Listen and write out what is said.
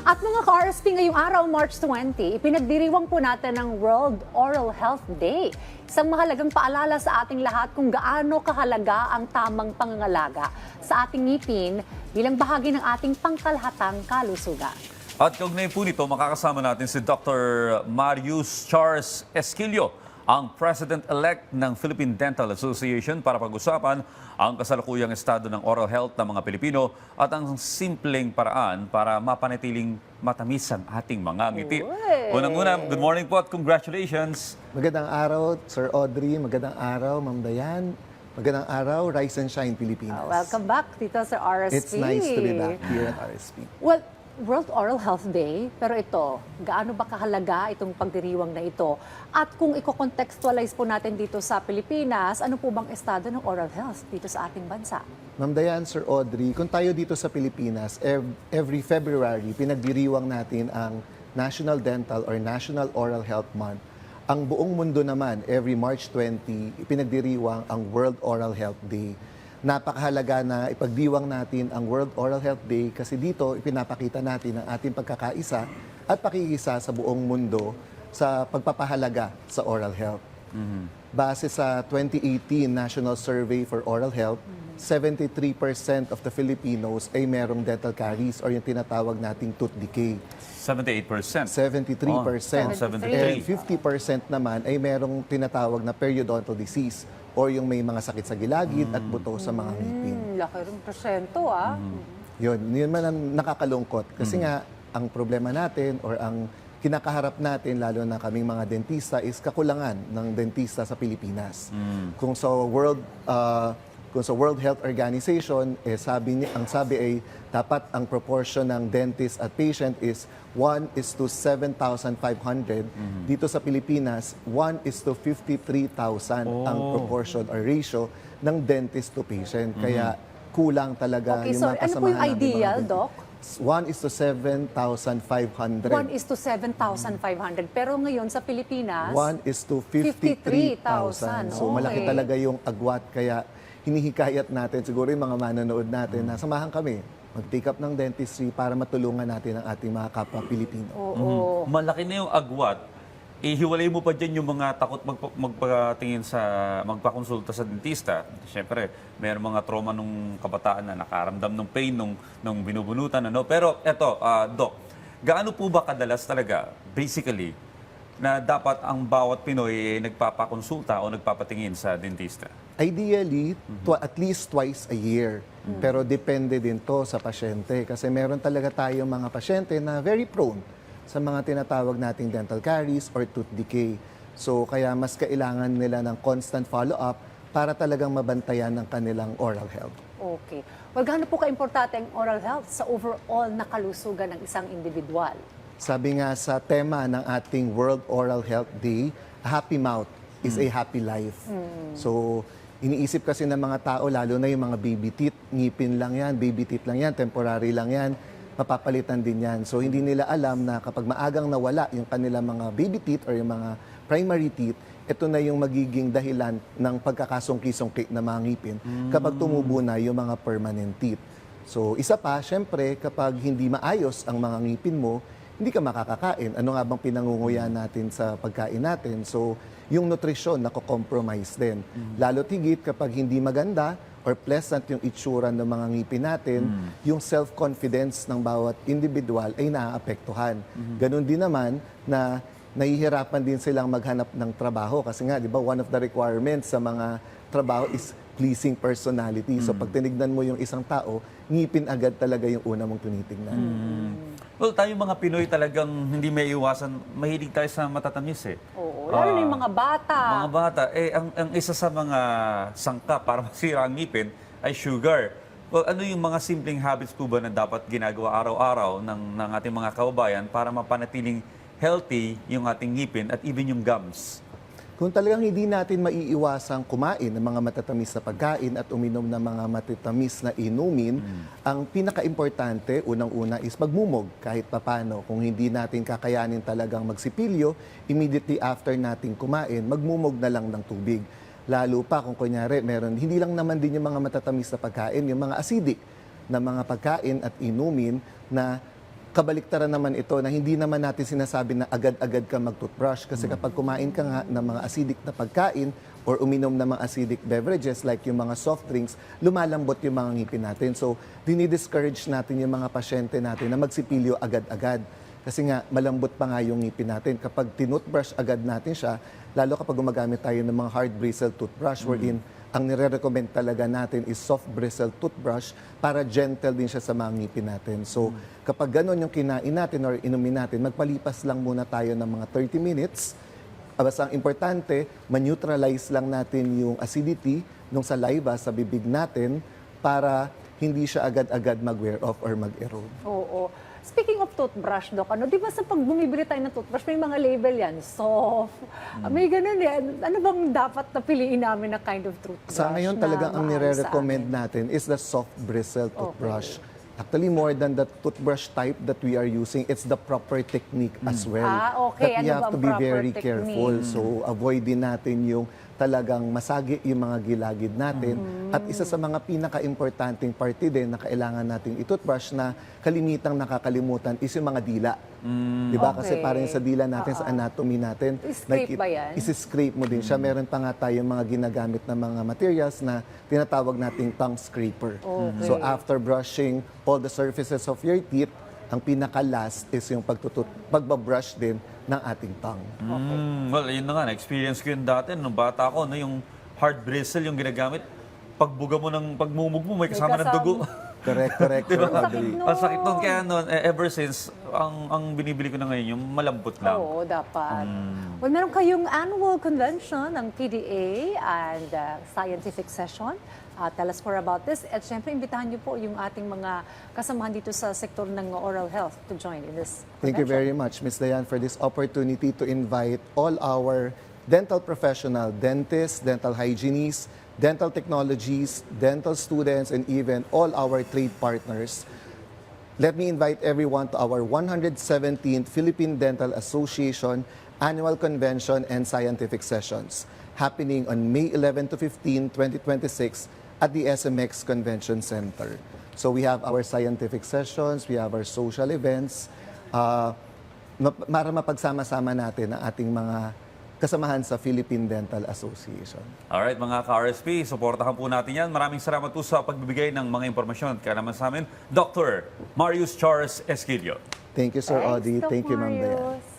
At mga ka-RSP, ngayong araw, March 20, ipinagdiriwang po natin ang World Oral Health Day. Isang mahalagang paalala sa ating lahat kung gaano kahalaga ang tamang pangangalaga sa ating ngipin bilang bahagi ng ating pangkalahatang kalusugan. At kaugnay po nito, makakasama natin si Dr. Marius Charles Esquilio, ang President-elect ng Philippine Dental Association, para pag-usapan ang kasalukuyang estado ng oral health ng mga Pilipino at ang simpleng paraan para mapanatiling matamis ang ating mga ngiti. Unang-una, good morning po at congratulations! Magandang araw, Sir Audrey. Magandang araw, Ma'am Dayan. Magandang araw, Rise and Shine Pilipinas. Welcome back dito sa RSP. It's nice to be back here at RSP. Well, World Oral Health Day, pero ito, gaano ba kahalaga itong pagdiriwang na ito? At kung i-contextualize po natin dito sa Pilipinas, ano po bang estado ng oral health dito sa ating bansa? Ma'am Dayan, Sir Audrey, kung tayo dito sa Pilipinas, every February, pinagdiriwang natin ang National Dental or National Oral Health Month. Ang buong mundo naman, every March 20, ipinagdiriwang ang World Oral Health Day. Napakahalaga na ipagdiwang natin ang World Oral Health Day kasi dito ipinapakita natin ang ating pagkakaisa at pakikisa sa buong mundo sa pagpapahalaga sa oral health. Base sa 2018 National Survey for Oral Health, 73% of the Filipinos ay merong dental caries or yung tinatawag nating tooth decay. 78%. 73%. 73. And 50% naman ay merong tinatawag na periodontal disease or yung may mga sakit sa gilagid at buto sa mga ngipin. Laki rin presento, ah. Yun man ang nakakalungkot. Kasi nga, ang problema natin or ang kinakaharap natin, lalo na kaming mga dentista, is kakulangan ng dentista sa Pilipinas. Kung sa World Health Organization, ang sabi ay dapat ang proportion ng dentist at patient is 1:7,500. Dito sa Pilipinas, 1:53,000 ang proportion or ratio ng dentist to patient. Kaya kulang talaga Okay, yung so mga ano po kasamahan yung natin, mga ideal, dentist. Doc? 1:7,500. 1:7,500. Pero ngayon sa Pilipinas, 1:53,000. So malaki Okay. talaga yung agwat. Kaya hinihikayat natin, siguro yung mga manonood natin, na samahan kami, mag-take up ng dentistry para matulungan natin ang ating mga kapwa Pilipino. oo. Malaki na yung agwat. Ihiwalay mo pa dyan yung mga takot magpatingin sa, magpakonsulta sa dentista. Siyempre, mayroong mga trauma nung kabataan na nakaramdam ng pain nung binubunutan. Ano? Pero eto, Doc, gaano po ba kadalas talaga, basically, na dapat ang bawat Pinoy nagpapakonsulta o nagpapatingin sa dentista? Ideally, at least twice a year. Pero depende din to sa pasyente. Kasi meron talaga tayong mga pasyente na very prone sa mga tinatawag nating dental caries or tooth decay. So kaya mas kailangan nila ng constant follow-up para talagang mabantayan ang kanilang oral health. Okay. Well, gaano po ka-importante ang oral health sa overall na kalusugan ng isang individual? Sabi nga sa tema ng ating World Oral Health Day, a happy mouth is a happy life. So iniisip kasi ng mga tao, lalo na yung mga baby teeth, ngipin lang yan, baby teeth lang yan, temporary lang yan, mapapalitan din yan. So hindi nila alam na kapag maagang nawala yung kanilang mga baby teeth or yung mga primary teeth, ito na yung magiging dahilan ng pagkakasungki-sungki na mga ngipin kapag tumubo na yung mga permanent teeth. So isa pa, syempre, kapag hindi maayos ang mga ngipin mo, hindi ka makakakain. Ano nga bang pinangunguya natin sa pagkain natin? So yung nutrisyon nako-compromise din. Lalo tigit kapag hindi maganda or pleasant yung itsura ng mga ngipin natin, yung self-confidence ng bawat individual ay naaapektuhan. Ganon din naman na nahihirapan din silang maghanap ng trabaho. Kasi nga, di ba, one of the requirements sa mga trabaho is pleasing personality. So pag tinignan mo yung isang tao, ngipin agad talaga yung una mong tinitingnan. Well, tayong mga Pinoy talagang hindi may iwasan, mahilig tayo sa matatamis eh. Oo. Lalo na yung mga bata. Mga bata, ang isa sa mga sangkap para masira ang ngipin ay sugar. Well, ano yung mga simpleng habits po ba na dapat ginagawa araw-araw ng ating mga kababayan para mapanatiling healthy yung ating ngipin at even yung gums? Kung talagang hindi natin maiiwasang kumain ng mga matatamis na pagkain at uminom ng mga matatamis na inumin, ang pinaka-importante, unang-una, is magmumog kahit papano. Kung hindi natin kakayanin talagang magsipilyo, immediately after natin kumain, magmumog na lang ng tubig. Lalo pa kung kunyari, hindi lang naman din yung mga matatamis na pagkain, yung mga acidic na mga pagkain at inumin na kabaliktaran naman ito na hindi naman natin sinasabi na agad-agad ka mag-toothbrush kasi kapag kumain ka nga ng mga acidic na pagkain or uminom ng mga acidic beverages like yung mga soft drinks, lumalambot yung mga ngipin natin. So, dinidiscourage natin yung mga pasyente natin na magsipilyo agad-agad. Kasi nga, malambot pa nga yung ngipin natin. Kapag tinoothbrush agad natin siya, lalo kapag gumagamit tayo ng mga hard bristle toothbrush wherein ang nire-recommend talaga natin is soft bristle toothbrush para gentle din siya sa mga ngipin natin. So, kapag ganun yung kinain natin or inumin natin, magpalipas lang muna tayo ng mga 30 minutes. Basta ang importante, man-neutralize lang natin yung acidity ng saliva sa bibig natin para hindi siya agad-agad mag-wear off or mag-erode. Oo. Speaking of toothbrush, Doc, di ba sa pag bumibili tayo ng toothbrush, may mga label yan, soft, may ganun yan. Ano bang dapat na piliin namin na kind of toothbrush? Sa ngayon na talagang ang maayos nire-recommend sa natin amin? is the soft bristle toothbrush. Actually, more than the toothbrush type that we are using, it's the proper technique as well. Okay. That we Ano have ba to ang be proper very technique? careful. So, avoid din natin yung talagang masagi yung mga gilagid natin. At isa sa mga pinaka-importanting parte din na kailangan nating i-toothbrush na kalimitang nakakalimutan is yung mga dila. Diba? Kasi Okay. parang sa dila natin, sa anatomy natin, I-scrape ba yan? isi-scrape mo din siya. Meron pa nga tayong mga ginagamit na mga materials na tinatawag nating tongue scraper. Okay. So after brushing all the surfaces of your teeth, ang pinaka-last is yung pagbabrush din ng ating tongue. Well, yun na nga, na-experience ko yun dati. Nung bata ako, no, yung hard bristle yung ginagamit. Pagbuga mo ng pagmumug mo, may kasama ng dugo. Correct, Diba? Sir Audrey. Ang sakit nun. Kaya noon, ever since, ang binibili ko na ngayon, yung malambot lang. Oo, dapat. Well, meron kayong annual convention ng PDA and scientific session. Tell us more about this. At syempre, imbitahan niyo po yung ating mga kasamahan dito sa sektor ng oral health to join in this Thank you convention. very much, Ms. Dayan, for this opportunity to invite all our dental professional, dentists, dental hygienists, dental technologies, dental students, and even all our trade partners. Let me invite everyone to our 117th Philippine Dental Association Annual Convention and Scientific Sessions happening on May 11 to 15, 2026 at the SMX Convention Center. So we have our scientific sessions, we have our social events, para mapagsama-sama natin ang ating mga kasamahan sa Philippine Dental Association. Alright, mga ka-RSP, supportahan po natin yan. Maraming salamat po sa pagbibigay ng mga impormasyon. Kaya naman sa amin, Dr. Marius Charles Esquilio. Thank you, Sir Thanks, Audie. Doc Thank you, Ma'am Dayan. Marius.